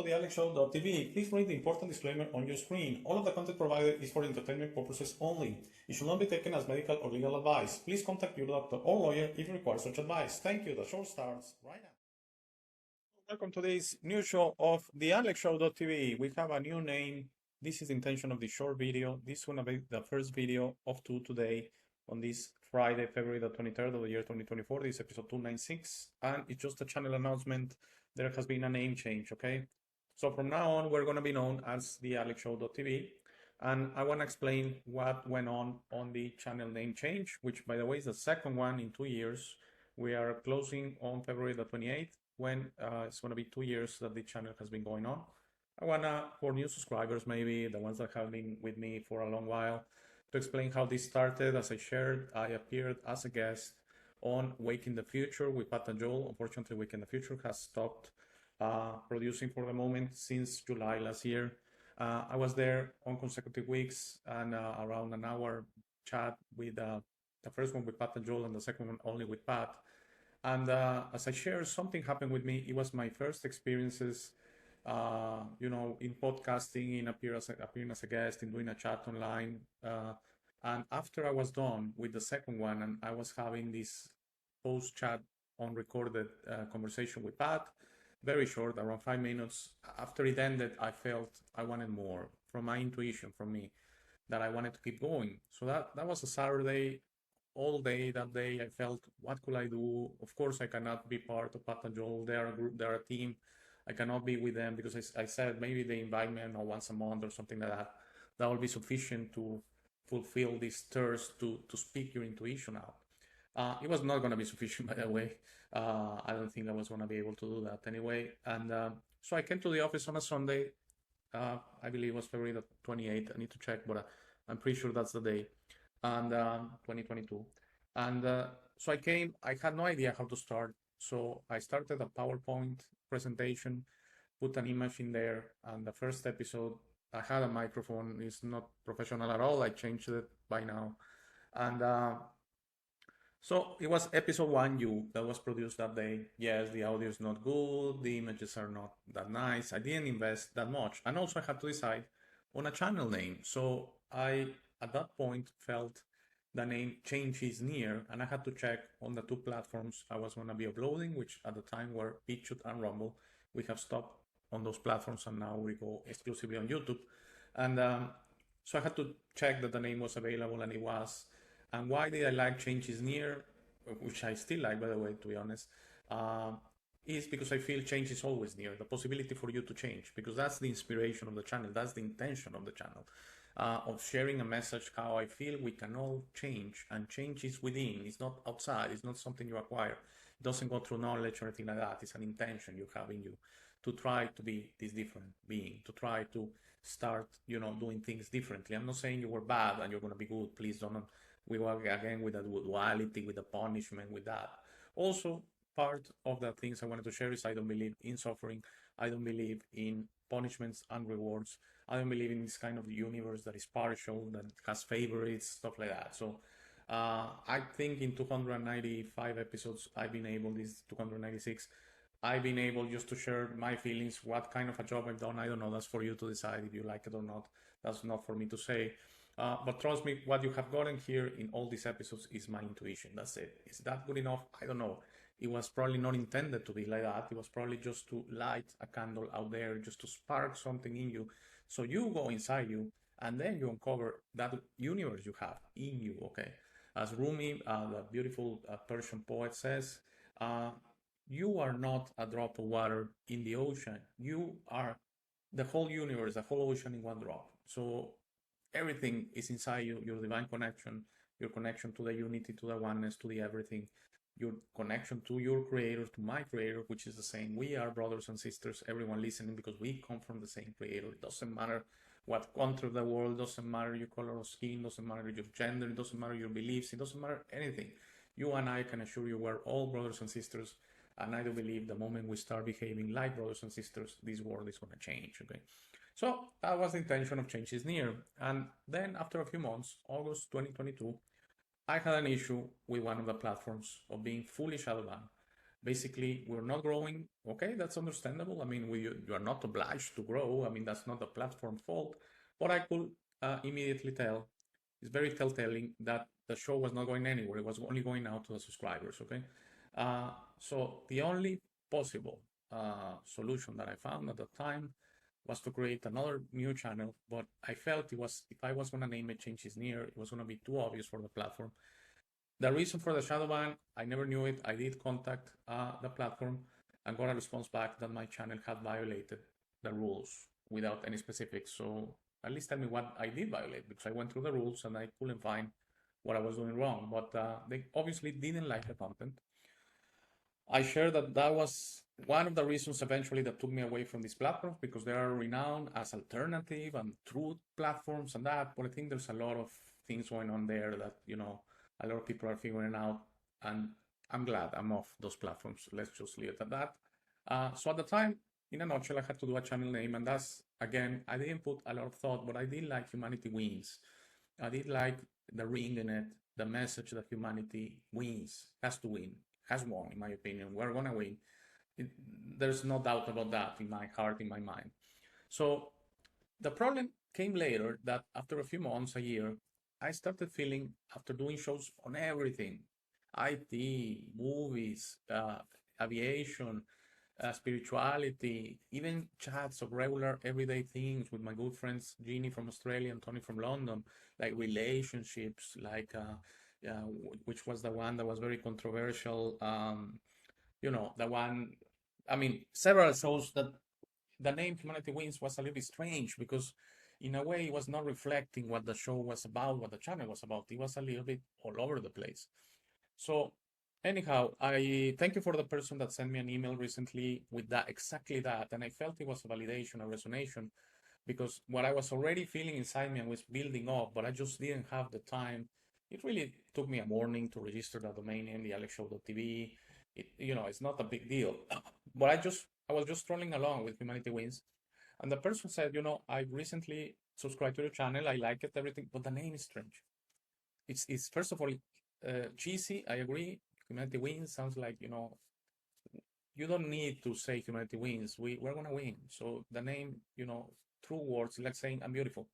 thealexshow.tv. Please read the important disclaimer on your screen. All of the content provided is for entertainment purposes only. It should not be taken as medical or legal advice. Please contact your doctor or lawyer if you require such advice. Thank you. The show starts right now. Welcome to this new show of thealexshow.tv. We have a new name. This is the intention of the short video. This is going to be the first video of two today on this Friday, February the 23rd of the year 2024. This is episode 296, and it's just a channel announcement. There has been a name change, okay? So from now on, we're going to be known as thealexshow.tv, and I want to explain what went on the channel name change, which, by the way, is the second one in 2 years. We are closing on February the 28th, when it's going to be 2 years that the channel has been going on. I want to, for new subscribers, maybe the ones that have been with me for a long while, to explain how this started. As I shared, I appeared as a guest on Wake in the Future with Pat and Joel. Unfortunately, Wake in the Future has stopped producing for the moment since July last year. I was there on consecutive weeks and around an hour chat with the first one with Pat and Joel and the second one only with Pat. And as I shared, something happened with me. It was my first experiences, in podcasting, in appearing as a guest, in doing a chat online. And after I was done with the second one, and I was having this post-chat unrecorded conversation with Pat, very short, around 5 minutes. After it ended, I felt I wanted more from my intuition, from me, that I wanted to keep going. So that was a Saturday. All day that day, I felt, what could I do? Of course, I cannot be part of Pat and Joel. They are a group, they are a team. I cannot be with them because I said maybe they invite me, once a month or something like that. That will be sufficient to fulfill this thirst to speak your intuition out. It was not going to be sufficient, by the way. I don't think I was going to be able to do that anyway. And so I came to the office on a Sunday. I believe it was February the 28th. I need to check, but I'm pretty sure that's the day. And 2022. And so I came, I had no idea how to start. So I started a PowerPoint presentation, put an image in there, and the first episode, I had a microphone. It's not professional at all. I changed it by now. And so it was episode 1U that was produced that day. Yes, the audio is not good. The images are not that nice. I didn't invest that much. And also I had to decide on a channel name. So I, at that point, felt the name change is near, and I had to check on the two platforms I was going to be uploading, which at the time were BitChute and Rumble. We have stopped on those platforms, and now we go exclusively on YouTube. And so I had to check that the name was available, and it was. And why did I like change is near, which I still like, by the way, to be honest, is because I feel change is always near, the possibility for you to change, because that's the inspiration of the channel, that's the intention of the channel. Of sharing a message, how I feel we can all change, and change is within. It's not outside. It's not something you acquire. It doesn't go through knowledge or anything like that. It's an intention you have in you to try to be this different being, to try to start, doing things differently. I'm not saying you were bad and you're going to be good. Please don't. We work again with the duality, with the punishment, with that. Also, part of the things I wanted to share is I don't believe in suffering. I don't believe in punishments and rewards. I don't believe in this kind of universe that is partial, that has favorites, stuff like that. So I think in 295 episodes, I've been able, this 296, I've been able just to share my feelings, what kind of a job I've done. I don't know. That's for you to decide if you like it or not. That's not for me to say. But trust me, what you have gotten here in all these episodes is my intuition. That's it. Is that good enough? I don't know. It was probably not intended to be like that. It was probably just to light a candle out there, just to spark something in you. So you go inside you, and then you uncover that universe you have in you, okay? As Rumi, the beautiful Persian poet, says, you are not a drop of water in the ocean. You are the whole universe, the whole ocean in one drop. So everything is inside you, your divine connection, your connection to the unity, to the oneness, to the everything, your connection to your creator, to my creator, which is the same. We are brothers and sisters, everyone listening, because we come from the same creator. It doesn't matter what country of the world, doesn't matter your color of skin, doesn't matter your gender, it doesn't matter your beliefs, it doesn't matter anything. You and I can assure you we're all brothers and sisters. And I do believe the moment we start behaving like brothers and sisters, this world is going to change, okay? So that was the intention of Change is Near. And then after a few months, August 2022, I had an issue with one of the platforms of being fully shadow banned. basically we're not growing. Okay, that's understandable. I mean, you are not obliged to grow. I mean, that's not the platform fault. But I could immediately tell, it's very telltale that the show was not going anywhere. It was only going out to the subscribers. Okay, so the only possible solution that I found at the time was to create another new channel. But I felt it was, if I was going to name it Change is Near, it was going to be too obvious for the platform. The reason for the shadow ban, I never knew it. I did contact the platform and got a response back that my channel had violated the rules without any specifics. So at least tell me what I did violate, because I went through the rules and I couldn't find what I was doing wrong. But they obviously didn't like the content. I shared that that was one of the reasons eventually that took me away from these platforms, because they are renowned as alternative and truth platforms and that. But I think there's a lot of things going on there that, you know, a lot of people are figuring out. And I'm glad I'm off those platforms. Let's just leave it at that. So at the time, in a nutshell, I had to do a channel name. And that's, again, I didn't put a lot of thought, but I did like Humanity Wins. I did like the ring in it, the message that humanity wins, has to win, has won, in my opinion. We're going to win. There's no doubt about that in my heart, in my mind. So the problem came later, that after a few months, a year, I started feeling, after doing shows on everything, IT, movies, aviation, spirituality, even chats of regular everyday things with my good friends Jeannie from Australia and Tony from London, like relationships, like which was the one that was very controversial. You know, the one, I mean, several shows that the name Humanity Wins was a little bit strange, because in a way it was not reflecting what the show was about, what the channel was about. It was a little bit all over the place. So anyhow, I thank you for the person that sent me an email recently with that, exactly that. And I felt it was a validation, a resonation, because what I was already feeling inside me and was building up, but I just didn't have the time. It really took me a morning to register the domain name, thealexshow.tv. It, you know, it's not a big deal. But I was just strolling along with Humanity Wins. And the person said, you know, I recently subscribed to your channel. I like it, everything, but the name is strange. It's first of all cheesy. I agree. Humanity Wins sounds like, you know, you don't need to say Humanity Wins. We're gonna win. So the name, you know, true words, like saying I'm beautiful.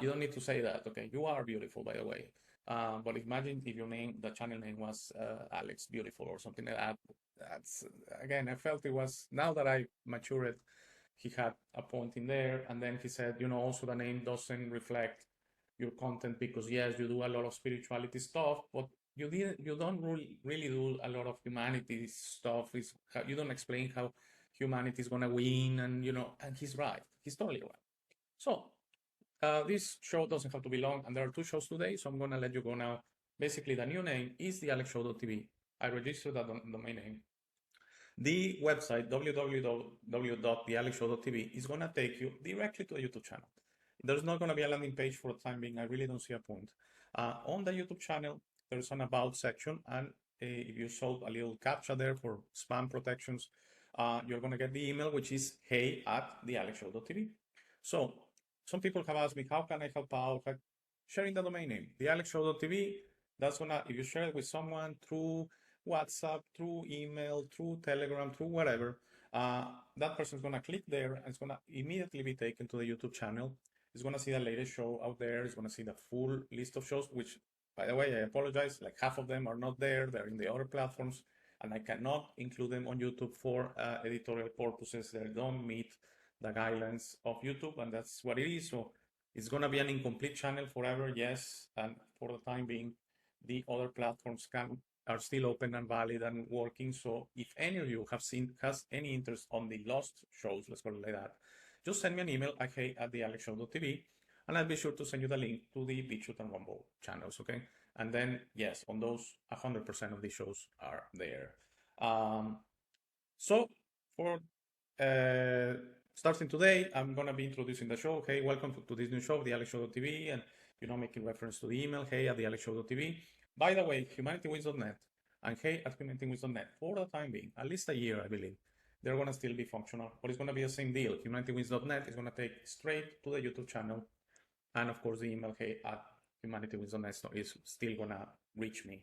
You don't need to say that. Okay, you are beautiful, by the way. But imagine if your name, the channel name was Alex Beautiful or something like that. That's, again, I felt it was, now that I matured, he had a point in there. And then he said, you know, also the name doesn't reflect your content, because yes, you do a lot of spirituality stuff, but you don't really do a lot of humanity stuff. Is you don't explain how humanity is gonna win, and you know, and he's right. He's totally right. So this show doesn't have to be long, and there are two shows today, so I'm gonna let you go now. Basically, the new name is thealexshow.tv. I registered that domain name. The website, www.thealexshow.tv, is going to take you directly to the YouTube channel. There's not going to be a landing page for the time being. I really don't see a point. On the YouTube channel, there's an About section, and if you solve a little CAPTCHA there for spam protections, you're going to get the email, which is hey@thealexshow.tv. So some people have asked me, how can I help out? Sharing the domain name, thealexshow.tv. That's going to, if you share it with someone through WhatsApp, through email, through Telegram, through whatever, that person's going to click there and it's going to immediately be taken to the YouTube channel. It's going to see the latest show out there. It's going to see the full list of shows, which, by the way, I apologize, like half of them are not there. They're in the other platforms, and I cannot include them on YouTube for editorial purposes. They don't meet the guidelines of YouTube, and that's what it is. So it's going to be an incomplete channel forever, yes, and for the time being, the other platforms are still open and valid and working. So if any of you has any interest on the lost shows, let's call it like that, just send me an email at hey@thealexshow.tv, and I'll be sure to send you the link to the BitChute and Rumble channels, okay? And then, yes, on those, 100% of the shows are there. So for starting today, I'm going to be introducing the show. Hey, welcome to this new show, thealexshow.tv, and, you know, making reference to the email, hey@thealexshow.tv. By the way, humanitywins.net and hey@humanitywins.net, for the time being, at least a year, I believe, they're going to still be functional, but it's going to be the same deal. Humanitywins.net is going to take straight to the YouTube channel. And of course, the email hey@humanitywins.net is still going to reach me.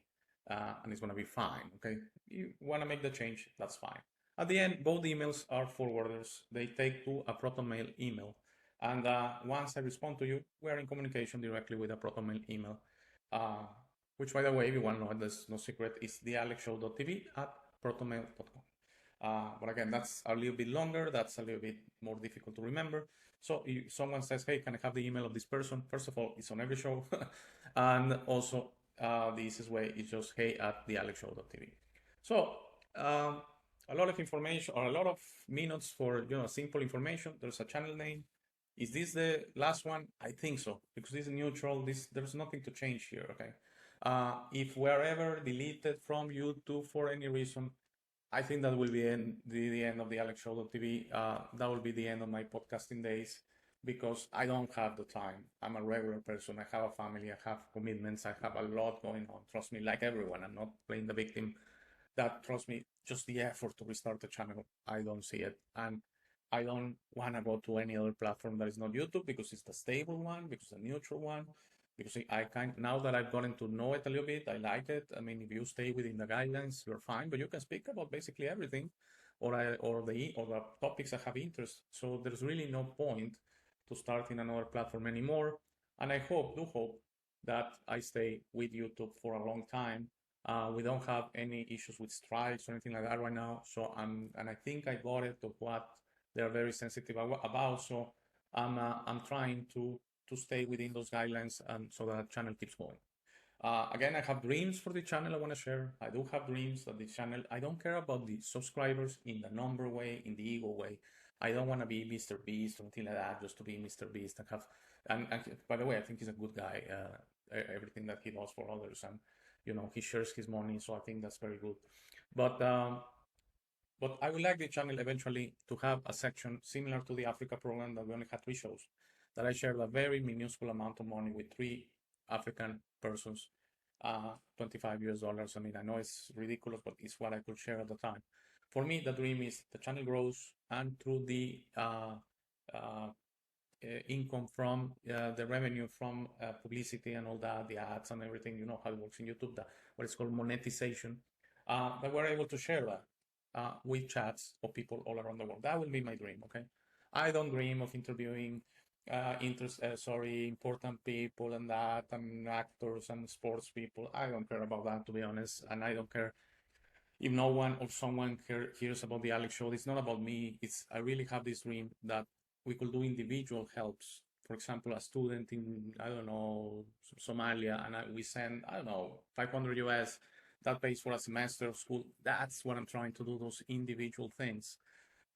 and it's going to be fine. Okay, you want to make the change, that's fine. At the end, both emails are forwarders. They take to a ProtonMail email. And once I respond to you, we are in communication directly with a ProtonMail email, which, by the way, if you want to know, there's no secret, is thealexshow.tv@protonmail.com. But again, that's a little bit longer. That's a little bit more difficult to remember. So if someone says, hey, can I have the email of this person? First of all, it's on every show. And also, the easiest way is just hey@thealexshow.tv. So a lot of information, or a lot of minutes for simple information. There's a channel name. Is this the last one? I think so, because this is neutral. There's nothing to change here. Okay. If we're ever deleted from YouTube for any reason, I think that will be the end of the AlexShow.tv. That will be the end of my podcasting days, because I don't have the time. I'm a regular person. I have a family. I have commitments. I have a lot going on. Trust me, like everyone. I'm not playing the victim. Trust me, just the effort to restart the channel, I don't see it. And I don't want to go to any other platform that is not YouTube, because it's the stable one, because the neutral one, because now that I've gotten to know it a little bit, I like it. I mean, if you stay within the guidelines, you're fine, but you can speak about basically everything, or the topics I have interest. So there's really no point to start in another platform anymore. And I do hope that I stay with YouTube for a long time. We don't have any issues with strikes or anything like that right now. So and I think I got it of what they're very sensitive about. So I'm trying to stay within those guidelines, and so that the channel keeps going. Again, I have dreams for the channel I want to share. I do have dreams that the channel, I don't care about the subscribers in the number way, in the ego way. I don't want to be Mr. Beast or anything like that, just to be Mr. Beast and by the way, I think he's a good guy. Everything that he does for others, and he shares his money, so I think that's very good. But I would like the channel eventually to have a section similar to the Africa program that we only had 3 shows, that I shared a very minuscule amount of money with 3 African persons, $25 US. I mean, I know it's ridiculous, but it's what I could share at the time. For me, the dream is the channel grows, and through the income from the revenue from publicity and all that, the ads and everything, you know how it works in YouTube, what is called monetization, that we're able to share that with chats of people all around the world. That will be my dream, okay? I don't dream of interviewing important people and that, and actors and sports people. I don't care about that, to be honest, and I don't care if no one or someone hears about the Alex Show. It's not about me. I really have this dream that we could do individual helps. For example, a student in, I don't know, Somalia, and we send, I don't know, 500 US, that pays for a semester of school. That's what I'm trying to do, those individual things.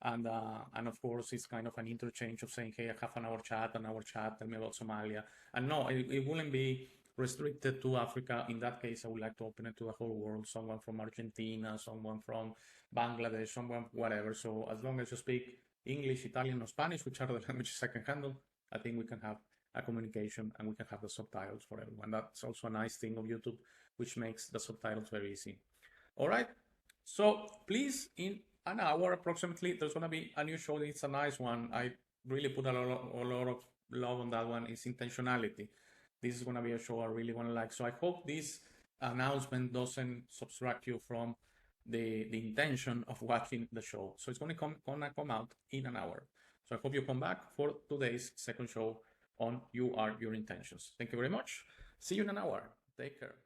And of course, it's kind of an interchange of saying, hey, I have an hour chat, tell me about Somalia. And no, it wouldn't be restricted to Africa. In that case, I would like to open it to the whole world. Someone from Argentina, someone from Bangladesh, someone whatever. So as long as you speak English, Italian, or Spanish, which are the languages I can handle, I think we can have a communication, and we can have the subtitles for everyone. That's also a nice thing of YouTube, which makes the subtitles very easy. All right. So please, in an hour approximately, there's going to be a new show. It's a nice one. I really put a lot of love on that one. It's intentionality. This is going to be a show I really want to like. So I hope this announcement doesn't subtract you from the intention of watching the show. So it's going to come out in an hour. So I hope you come back for today's second show on You Are Your Intentions. Thank you very much. See you in an hour. Take care.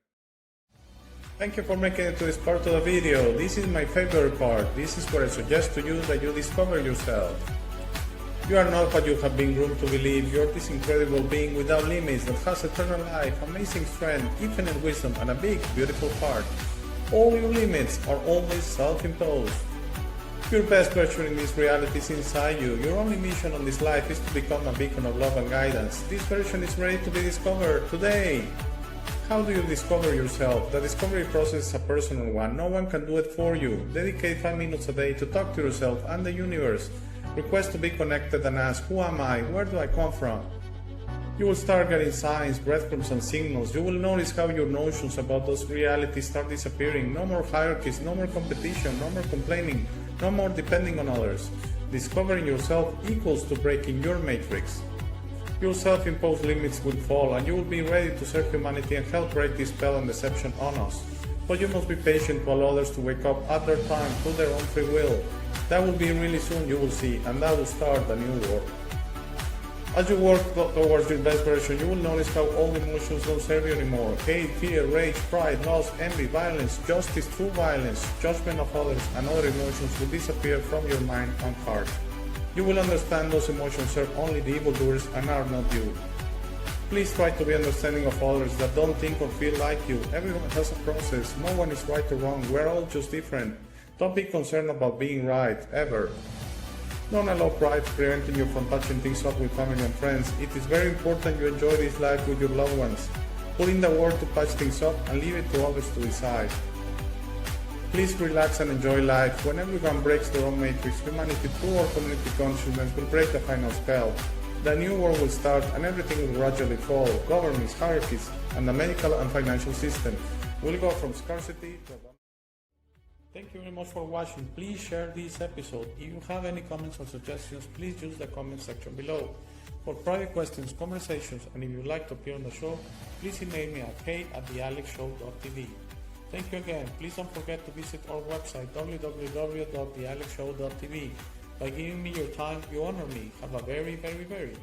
Thank you for making it to this part of the video. This is my favorite part. This is where I suggest to you that you discover yourself. You are not what you have been groomed to believe. You are this incredible being without limits that has eternal life, amazing strength, infinite wisdom, and a big, beautiful heart. All your limits are always self-imposed. Your best version in this reality is inside you. Your only mission on this life is to become a beacon of love and guidance. This version is ready to be discovered today. How do you discover yourself? The discovery process is a personal one. No one can do it for you. Dedicate 5 minutes a day to talk to yourself and the universe. Request to be connected and ask, who am I? Where do I come from? You will start getting signs, breadcrumbs, and signals. You will notice how your notions about those realities start disappearing. No more hierarchies, no more competition, no more complaining, no more depending on others. Discovering yourself equals to breaking your matrix. Your self-imposed limits will fall, and you will be ready to serve humanity and help break this spell and deception on us. But you must be patient to allow others to wake up at their time through their own free will. That will be really soon, you will see, and that will start a new world. As you work towards your best version, you will notice how all emotions don't serve you anymore. Hate, fear, rage, pride, loss, envy, violence, justice, true violence, judgment of others, and other emotions will disappear from your mind and heart. You will understand those emotions serve only the evildoers and are not you. Please try to be understanding of others that don't think or feel like you. Everyone has a process. No one is right or wrong. We're all just different. Don't be concerned about being right, ever. Don't allow pride preventing you from touching things up with family and friends. It is very important you enjoy this life with your loved ones. Put in the work to patch things up and leave it to others to decide. Please relax and enjoy life. When everyone breaks their own matrix, humanity through our community consciousness will break the final spell. The new world will start and everything will gradually fall. Governments, hierarchies, and the medical and financial system will go from scarcity to abundance. Thank you very much for watching. Please share this episode. If you have any comments or suggestions, please use the comment section below. For private questions, conversations, and if you'd like to appear on the show, please email me at hey@thealexshow.tv. Thank you again. Please don't forget to visit our website www.thealexshow.tv. By giving me your time, you honor me. Have a very, very, very